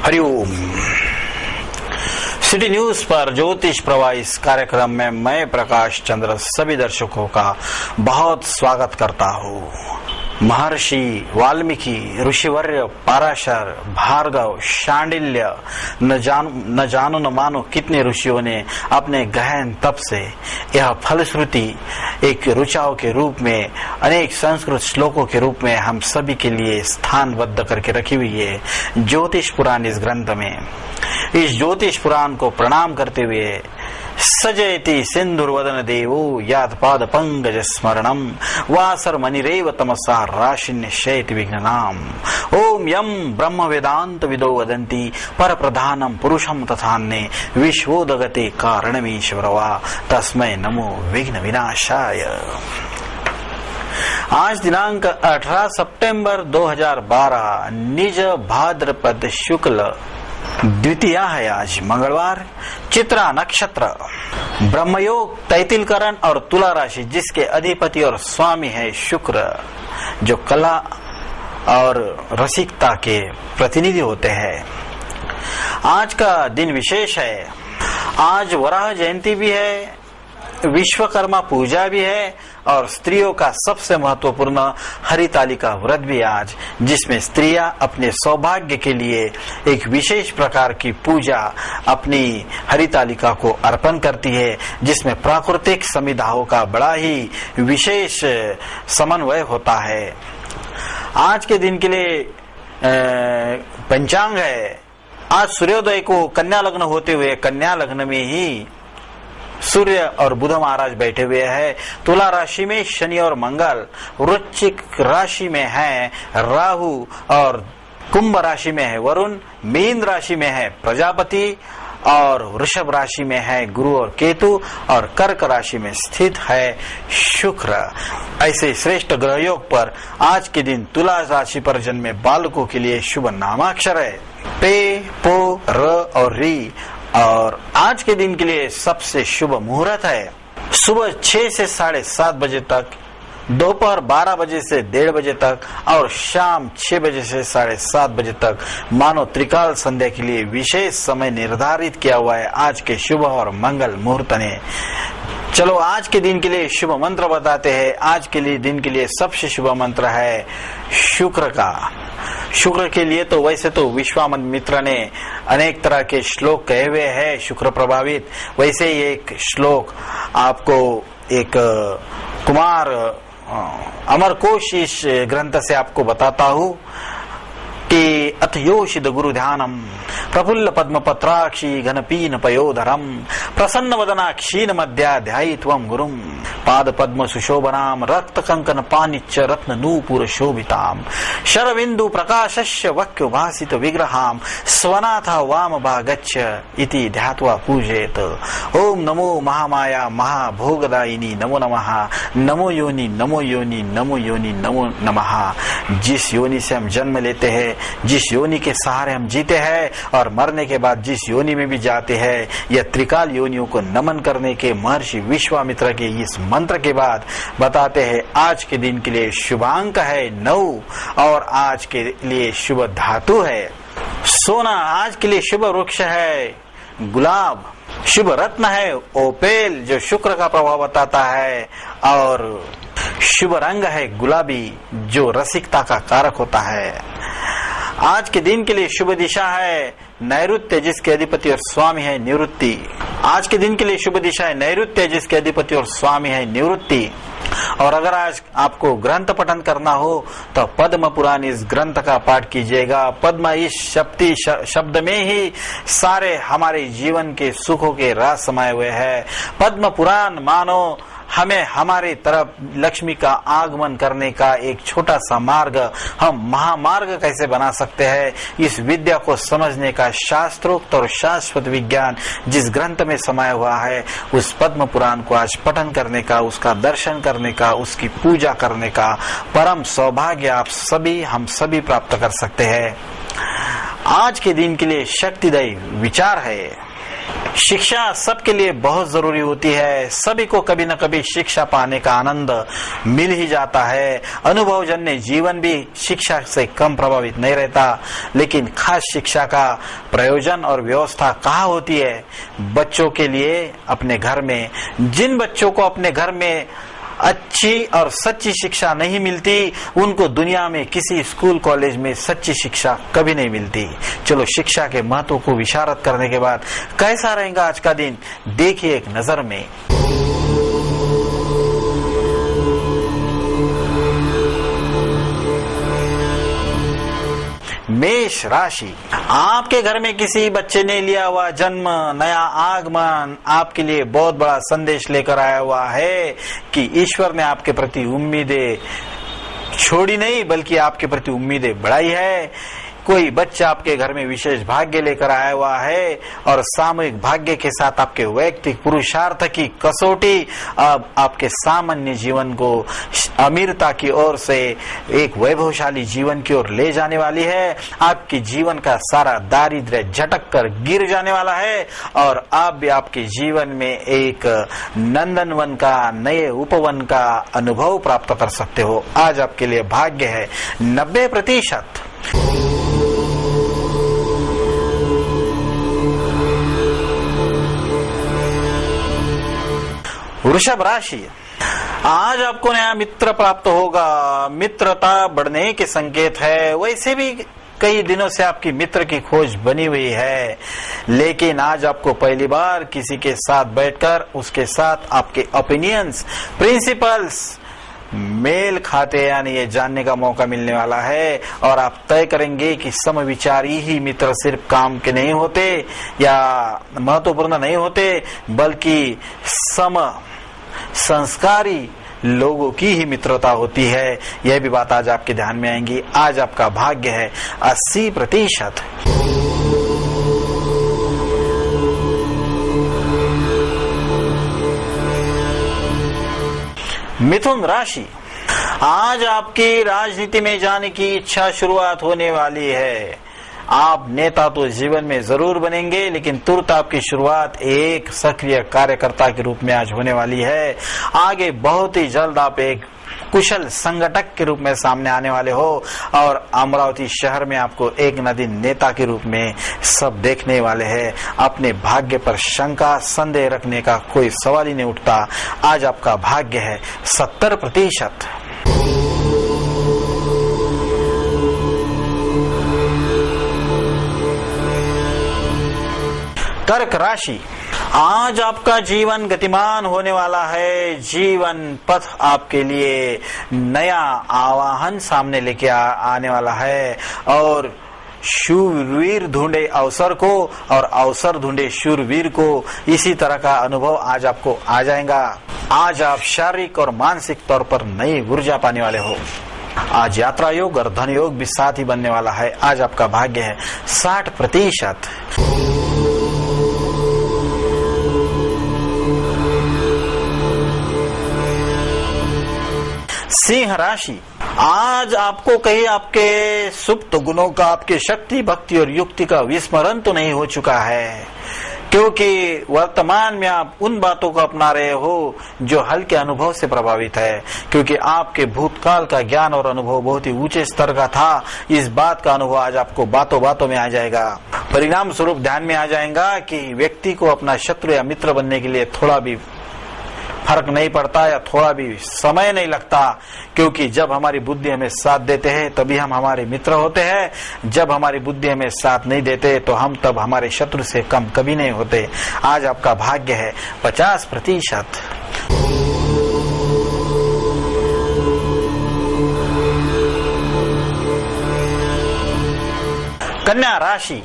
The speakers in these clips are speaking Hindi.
हरिओम। सिटी न्यूज पर ज्योतिष प्रवाह इस कार्यक्रम में मैं प्रकाश चंद्र सभी दर्शकों का बहुत स्वागत करता हूँ। महर्षि वाल्मीकि, ऋषिवर्य, पराशर, भार्गव, शांडिल्य, न जानो न मानो कितने ऋषियों ने अपने गहन तप से यह फलश्रुति एक ऋचाओं के रूप में, अनेक संस्कृत श्लोकों के रूप में हम सभी के लिए स्थानबद्ध करके रखी हुई है ज्योतिष पुराण इस ग्रंथ में। इस ज्योतिष पुराण को प्रणाम करते हुए सजयति सिंधुर्वदन देवो याद पाद पंकज स्मरणम वासर मणिरेव तमसा राशिन्य शयति विघ्ननाम। ओम यम ब्रह्म वेदांत विदो वदंती पर प्रधानम पुरुषम तथान्ये विश्वोदगते कारणमीश्वरवा तस्मै नमो विघ्न विनाशाय। आज दिनांक 18 सितंबर 2012 निज भाद्रपद शुक्ल द्वितीया है। आज मंगलवार, चित्रा नक्षत्र, ब्रह्मयोग, तैतिलकरण और तुला राशि जिसके अधिपति और स्वामी है शुक्र, जो कला और रसिकता के प्रतिनिधि होते हैं। आज का दिन विशेष है। आज वराह जयंती भी है, विश्वकर्मा पूजा भी है और स्त्रियों का सबसे महत्वपूर्ण हरितालिका व्रत भी आज, जिसमें स्त्रियां अपने सौभाग्य के लिए एक विशेष प्रकार की पूजा अपनी हरितालिका को अर्पण करती है, जिसमें प्राकृतिक समिधाओं का बड़ा ही विशेष समन्वय होता है। आज के दिन के लिए पंचांग है। आज सूर्योदय को कन्या लग्न होते हुए कन्या लग्न में ही सूर्य और बुध महाराज बैठे हुए हैं। तुला राशि में शनि और मंगल, वृश्चिक राशि में है राहु और कुंभ राशि में है वरुण, मीन राशि में है प्रजापति और वृषभ राशि में है गुरु और केतु और कर्क राशि में स्थित है शुक्र। ऐसे श्रेष्ठ ग्रह योग पर आज के दिन तुला राशि पर जन्मे बालकों के लिए शुभ नामाक्षर है पे, पो, र और री। और आज के दिन के लिए सबसे शुभ मुहूर्त है सुबह 6 से 7:30 बजे तक, दोपहर 12 बजे से 1:30 बजे तक और शाम 6 बजे से 7:30 बजे तक। मानो त्रिकाल संध्या के लिए विशेष समय निर्धारित किया हुआ है आज के शुभ और मंगल मुहूर्त ने। चलो आज के दिन के लिए शुभ मंत्र बताते हैं। आज के लिए दिन के लिए सबसे शुभ मंत्र है शुक्र का। शुक्र के लिए तो वैसे तो विश्वामित्र ने अनेक तरह के श्लोक कहे हुए हैं शुक्र प्रभावित, वैसे ही एक श्लोक आपको एक कुमार अमरकोश इस ग्रंथ से आपको बताता हूँ कि अथ योषित गुरु ध्यानम प्रफुल्ल पद्म पत्राक्षी घनपीन पयोधरम प्रसन्न वदना क्षीण मध्या ध्यायित्वं गुरुम पाद पद्म सुशोभनाम रक्त कंकन पानिच्च रत्न नूपुर शोभिताम शरविंदु प्रकाशस्य वक्य भासित विग्रहाम स्वनाथ वाम भागच्छ इति ध्यात्वा पूजयेत। ओम नमो महामाया महाभोगदायिनी नमो नमः। नमो योनि नमो योनि नमो योनि नमो नमः। जिस योनि से हम जन्म लेते हैं, जिस योनि के सहारे हम जीते हैं और मरने के बाद जिस योनि में भी जाते हैं, यह त्रिकाल योनियों को नमन करने के महर्षि विश्वामित्र के इस मंत्र के बाद बताते हैं आज के दिन के लिए शुभांक है 9 और आज के लिए शुभ धातु है सोना। आज के लिए शुभ वृक्ष है गुलाब, शुभ रत्न है ओपेल जो शुक्र का प्रभाव बताता है और शुभ रंग है गुलाबी जो रसिकता का कारक होता है। आज के दिन के लिए शुभ दिशा है नैऋत्य जिसके अधिपति और स्वामी है निवृत्ति। आज के दिन के लिए शुभ दिशा है नैऋत्य जिसके अधिपति और स्वामी है निवृत्ति। और अगर आज आपको ग्रंथ पठन करना हो तो पद्म पुराण इस ग्रंथ का पाठ कीजिएगा। पद्म इस शब्द में ही सारे हमारे जीवन के सुखों के राज समाये हुए हैं। पद्म पुराण मानो हमें हमारी तरफ लक्ष्मी का आगमन करने का एक छोटा सा मार्ग, हम महामार्ग कैसे बना सकते हैं, इस विद्या को समझने का शास्त्रोक्त और शाश्वत विज्ञान जिस ग्रंथ में समाया हुआ है, उस पद्म पुराण को आज पठन करने का, उसका दर्शन करने का, उसकी पूजा करने का परम सौभाग्य आप सभी हम सभी प्राप्त कर सकते हैं। आज के दिन के लिए शक्तिदायी विचार है शिक्षा सबके लिए बहुत जरूरी होती है। सभी को कभी न कभी शिक्षा पाने का आनंद मिल ही जाता है। अनुभवजन्य जीवन भी शिक्षा से कम प्रभावित नहीं रहता, लेकिन खास शिक्षा का प्रयोजन और व्यवस्था कहाँ होती है? बच्चों के लिए अपने घर में। जिन बच्चों को अपने घर में अच्छी और सच्ची शिक्षा नहीं मिलती, उनको दुनिया में किसी स्कूल कॉलेज में सच्ची शिक्षा कभी नहीं मिलती। चलो, शिक्षा के महत्व को विशारद करने के बाद कैसा रहेगा आज का दिन, देखिए एक नजर में। मेष राशि, आपके घर में किसी बच्चे ने लिया हुआ जन्म, नया आगमन आपके लिए बहुत बड़ा संदेश लेकर आया हुआ है कि ईश्वर ने आपके प्रति उम्मीदें छोड़ी नहीं, बल्कि आपके प्रति उम्मीदें बढ़ाई है। कोई बच्चा आपके घर में विशेष भाग्य लेकर आया हुआ है और सामूहिक भाग्य के साथ आपके वैयक्तिक पुरुषार्थ की कसौटी अब आपके सामान्य जीवन को अमीरता की ओर से एक वैभवशाली जीवन की ओर ले जाने वाली है। आपके जीवन का सारा दारिद्र्य झटक कर गिर जाने वाला है और आप भी आपके जीवन में एक नंदनवन का, नए उपवन का अनुभव प्राप्त कर सकते हो। आज आपके लिए भाग्य है 90%। वृषभ राशि, आज आपको नया मित्र प्राप्त होगा। मित्रता बढ़ने के संकेत है। वैसे भी कई दिनों से आपकी मित्र की खोज बनी हुई है, लेकिन आज आपको पहली बार किसी के साथ बैठकर उसके साथ आपके ओपिनियंस, प्रिंसिपल्स मेल खाते यानी ये जानने का मौका मिलने वाला है और आप तय करेंगे कि समविचारी ही मित्र सिर्फ काम के नहीं होते या महत्वपूर्ण नहीं होते, बल्कि सम संस्कारी लोगों की ही मित्रता होती है। यह भी बात आज आपके ध्यान में आएंगी। आज आपका भाग्य है 80%। मिथुन राशि, आज आपकी राजनीति में जाने की इच्छा शुरुआत होने वाली है। आप नेता तो जीवन में जरूर बनेंगे, लेकिन तुरंत आपकी शुरुआत एक सक्रिय कार्यकर्ता के रूप में आज होने वाली है। आगे बहुत ही जल्द आप एक कुशल संगठक के रूप में सामने आने वाले हो और अमरावती शहर में आपको एक न दिन नेता के रूप में सब देखने वाले हैं। अपने भाग्य पर शंका, संदेह रखने का कोई सवाल ही नहीं उठता। आज आपका भाग्य है 70%। कर्क राशि, आज आपका जीवन गतिमान होने वाला है। जीवन पथ आपके लिए नया आवाहन सामने लेके आने वाला है और शूरवीर ढूंढे अवसर को और अवसर ढूंढे शूरवीर को, इसी तरह का अनुभव आज आपको आ जाएगा। आज आप शारीरिक और मानसिक तौर पर नई ऊर्जा पाने वाले हो। आज यात्रा योग और धन योग भी साथ ही बनने वाला है। आज आपका भाग्य है 60%। सिंह राशि, आज आपको कहीं आपके सुप्त गुणों का, आपके शक्ति, भक्ति और युक्ति का विस्मरण तो नहीं हो चुका है, क्योंकि वर्तमान में आप उन बातों को अपना रहे हो जो हल्के अनुभव से प्रभावित है। क्योंकि आपके भूतकाल का ज्ञान और अनुभव बहुत ही ऊंचे स्तर का था। इस बात का अनुभव आज आपको बातों बातों में आ जाएगा। परिणाम स्वरूप ध्यान में आ जाएगा कि व्यक्ति को अपना शत्रु या मित्र बनने के लिए थोड़ा भी फर्क नहीं पड़ता या थोड़ा भी समय नहीं लगता, क्योंकि जब हमारी बुद्धि हमें साथ देते हैं तभी हम हमारे मित्र होते हैं। जब हमारी बुद्धि हमें साथ नहीं देते तो हम तब हमारे शत्रु से कम कभी नहीं होते। आज आपका भाग्य है 50%। कन्या राशि,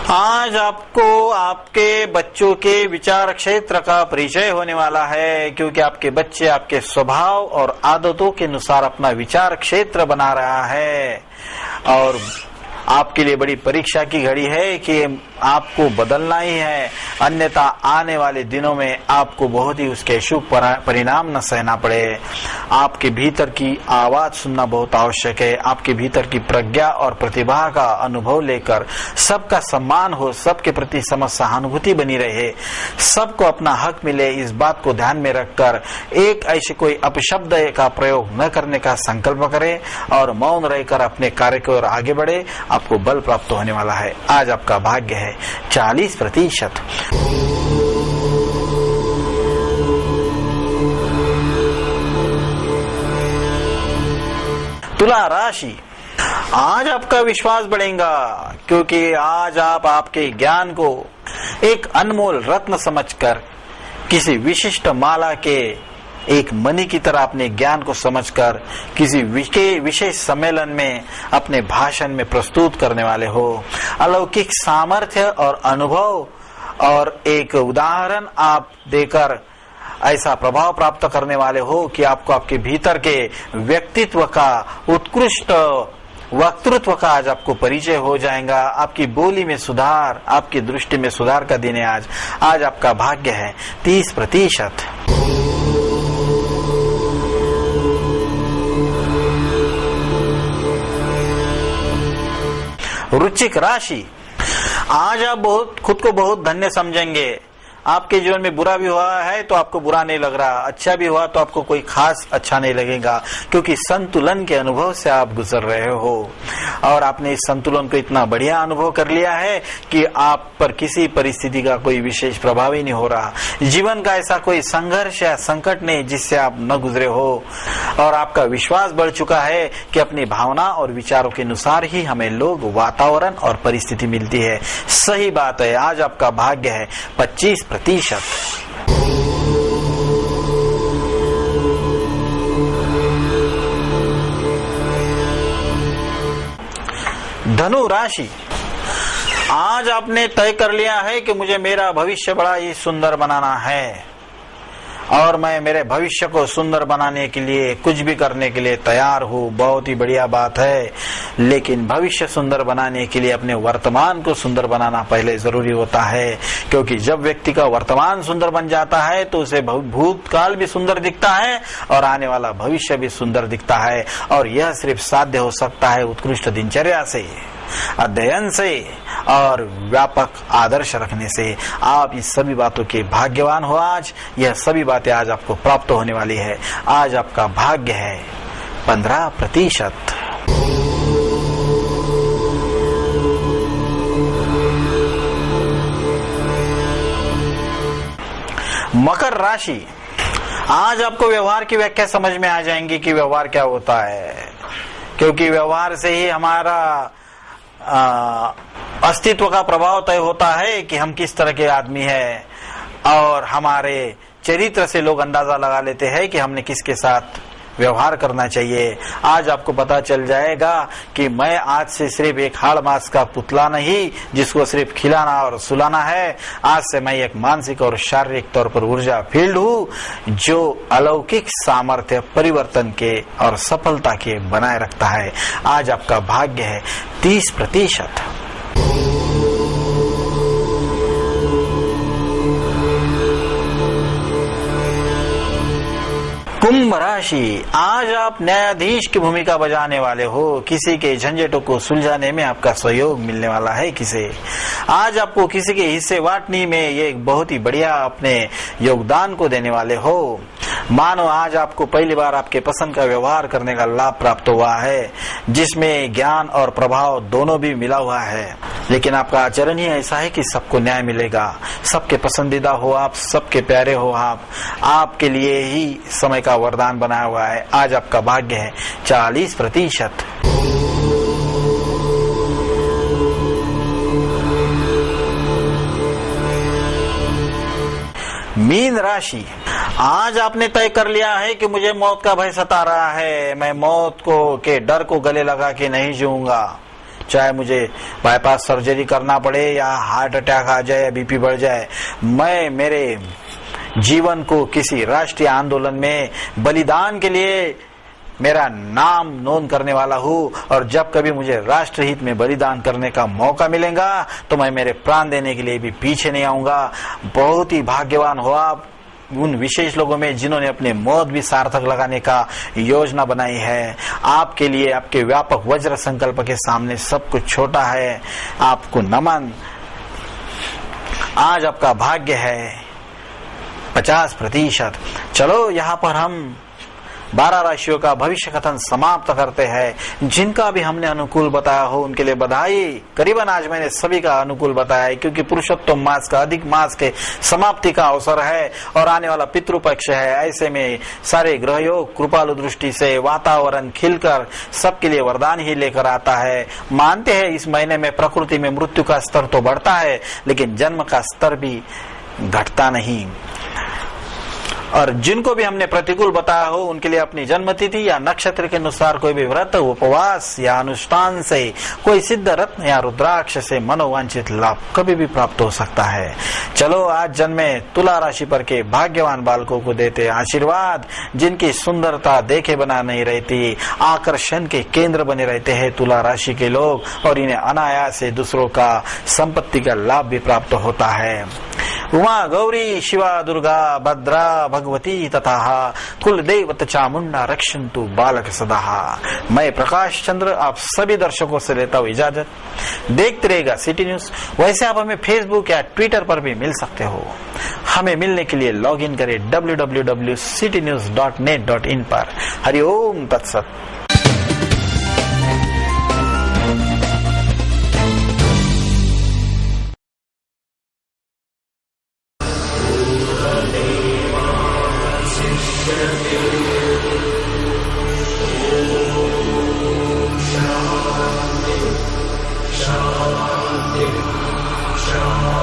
आज आपको आपके बच्चों के विचार क्षेत्र का परिचय होने वाला है, क्योंकि आपके बच्चे आपके स्वभाव और आदतों के अनुसार अपना विचार क्षेत्र बना रहा है और आपके लिए बड़ी परीक्षा की घड़ी है कि आपको बदलना ही है, अन्यथा आने वाले दिनों में आपको बहुत ही उसके शुभ परिणाम न सहना पड़े। आपके भीतर की आवाज सुनना बहुत आवश्यक है। आपके भीतर की प्रज्ञा और प्रतिभा का अनुभव लेकर सबका सम्मान हो, सबके प्रति समझ सहानुभूति बनी रहे, सबको अपना हक मिले, इस बात को ध्यान में रखकर एक ऐसे कोई अपशब्द का प्रयोग न करने का संकल्प करें और मौन रहकर अपने कार्य की ओर आगे बढ़े। आपको बल प्राप्त होने वाला है। आज आपका भाग्य है 40%। तुला राशि, आज आपका विश्वास बढ़ेगा क्योंकि आज आप आपके ज्ञान को एक अनमोल रत्न समझकर, किसी विशिष्ट माला के एक मणि की तरह अपने ज्ञान को समझकर किसी विशेष सम्मेलन में अपने भाषण में प्रस्तुत करने वाले हो। अलौकिक सामर्थ्य और अनुभव और एक उदाहरण आप देकर ऐसा प्रभाव प्राप्त करने वाले हो कि आपको आपके भीतर के व्यक्तित्व का उत्कृष्ट वक्तृत्व का आज आपको परिचय हो जाएगा। आपकी बोली में सुधार, आपकी दृष्टि में सुधार का दिन है आज। आज आपका भाग्य है 30%। वृश्चिक राशि, आज आप खुद को बहुत धन्य समझेंगे। आपके जीवन में बुरा भी हुआ है तो आपको बुरा नहीं लग रहा, अच्छा भी हुआ तो आपको कोई खास अच्छा नहीं लगेगा, क्योंकि संतुलन के अनुभव से आप गुजर रहे हो और आपने इस संतुलन को इतना बढ़िया अनुभव कर लिया है कि आप पर किसी परिस्थिति का कोई विशेष प्रभाव ही नहीं हो रहा। जीवन का ऐसा कोई संघर्ष या संकट नहीं जिससे आप न गुजरे हो और आपका विश्वास बढ़ चुका है कि अपनी भावना और विचारों के अनुसार ही हमें लोग, वातावरण और परिस्थिति मिलती है। सही बात है। आज आपका भाग्य है 25%। धनु राशि, आज आपने तय कर लिया है कि मुझे मेरा भविष्य बड़ा ही सुंदर बनाना है और मैं मेरे भविष्य को सुंदर बनाने के लिए कुछ भी करने के लिए तैयार हूँ। बहुत ही बढ़िया बात है, लेकिन भविष्य सुंदर बनाने के लिए अपने वर्तमान को सुंदर बनाना पहले जरूरी होता है, क्योंकि जब व्यक्ति का वर्तमान सुंदर बन जाता है तो उसे भूतकाल भी सुंदर दिखता है और आने वाला भविष्य भी सुंदर दिखता है। और यह सिर्फ साध्य हो सकता है उत्कृष्ट दिनचर्या से, अध्ययन से और व्यापक आदर्श रखने से। आप इस सभी बातों के भाग्यवान हो। आज यह सभी बातें आज आपको प्राप्त होने वाली है। आज आपका भाग्य है 15%। मकर राशि, आज आपको व्यवहार की व्याख्या समझ में आ जाएंगी कि व्यवहार क्या होता है, क्योंकि व्यवहार से ही हमारा अस्तित्व का प्रभाव तय होता है कि हम किस तरह के आदमी हैं और हमारे चरित्र से लोग अंदाजा लगा लेते हैं कि हमने किसके साथ व्यवहार करना चाहिए। आज आपको पता चल जाएगा कि मैं आज से सिर्फ एक हाड़ मास का पुतला नहीं जिसको सिर्फ खिलाना और सुलाना है। आज से मैं एक मानसिक और शारीरिक तौर पर ऊर्जा फील्ड हूँ जो अलौकिक सामर्थ्य परिवर्तन के और सफलता के बनाए रखता है। आज आपका भाग्य है 30%। कुंभ राशि, आज आप न्यायाधीश की भूमिका बजाने वाले हो। किसी के झंझटों को सुलझाने में आपका सहयोग मिलने वाला है। आज आपको किसी के हिस्से बांटने में ये बहुत ही बढ़िया अपने योगदान को देने वाले हो। मानो आज आपको पहली बार आपके पसंद का व्यवहार करने का लाभ प्राप्त हुआ है, जिसमें ज्ञान और प्रभाव दोनों भी मिला हुआ है। लेकिन आपका आचरण ही ऐसा है कि सबको न्याय मिलेगा, सबके पसंदीदा हो आप, सबके प्यारे हो आप। आपके लिए ही समय का वरदान बनाया हुआ है। आज आपका भाग्य है 40%। मीन राशि, आज आपने तय कर लिया है कि मुझे मौत का भय सता रहा है। मैं मौत के डर को गले लगा के नहीं जीऊंगा, चाहे मुझे बाईपास सर्जरी करना पड़े या हार्ट अटैक आ जाए या बीपी बढ़ जाए। मैं मेरे जीवन को किसी राष्ट्रीय आंदोलन में बलिदान के लिए मेरा नाम नोन करने वाला हूँ, और जब कभी मुझे राष्ट्र हित में बलिदान करने का मौका मिलेगा तो मैं मेरे प्राण देने के लिए भी पीछे नहीं आऊंगा। बहुत ही भाग्यवान हो आप उन विशेष लोगों में जिन्होंने अपने मौत भी सार्थक लगाने का योजना बनाई है। आपके लिए आपके व्यापक वज्र संकल्प के सामने सब कुछ छोटा है। आपको नमन। आज आपका भाग्य है 50%। चलो यहाँ पर हम 12 राशियों का भविष्य कथन समाप्त करते हैं। जिनका भी हमने अनुकूल बताया हो उनके लिए बधाई। करीबन आज मैंने सभी का अनुकूल बताया है, क्योंकि पुरुषोत्तम मास का अधिक मास के समाप्ति का अवसर है और आने वाला पितृपक्ष है। ऐसे में सारे ग्रह योग कृपालु दृष्टि से वातावरण खिलकर सबके लिए वरदान ही लेकर आता है। मानते हैं इस महीने में प्रकृति में मृत्यु का स्तर तो बढ़ता है, लेकिन जन्म का स्तर भी घटता नहीं। और जिनको भी हमने प्रतिकूल बताया हो उनके लिए अपनी जन्मतिथि या नक्षत्र के अनुसार कोई भी व्रत, उपवास या अनुष्ठान से कोई सिद्ध रत्न या रुद्राक्ष से मनोवांछित लाभ कभी भी प्राप्त हो सकता है। चलो आज जन्मे तुला राशि पर के भाग्यवान बालकों को देते आशीर्वाद, जिनकी सुंदरता देखे बना नहीं रहती, आकर्षण के केंद्र बने रहते हैं तुला राशि के लोग, और इन्हें अनायास से दूसरों का संपत्ति का लाभ भी प्राप्त होता है। उमा गौरी शिवा दुर्गा भद्रा भगवती तथा कुल देवत चामुंडा रक्षन्तु बालक सदा। मैं प्रकाश चंद्र आप सभी दर्शकों से लेता हूँ इजाजत। देखते रहेगा सिटी न्यूज। वैसे आप हमें फेसबुक या ट्विटर पर भी मिल सकते हो। हमें मिलने के लिए लॉग इन करें www.citynews.net.in पर। हरिओम तत्सत। शांति शांति।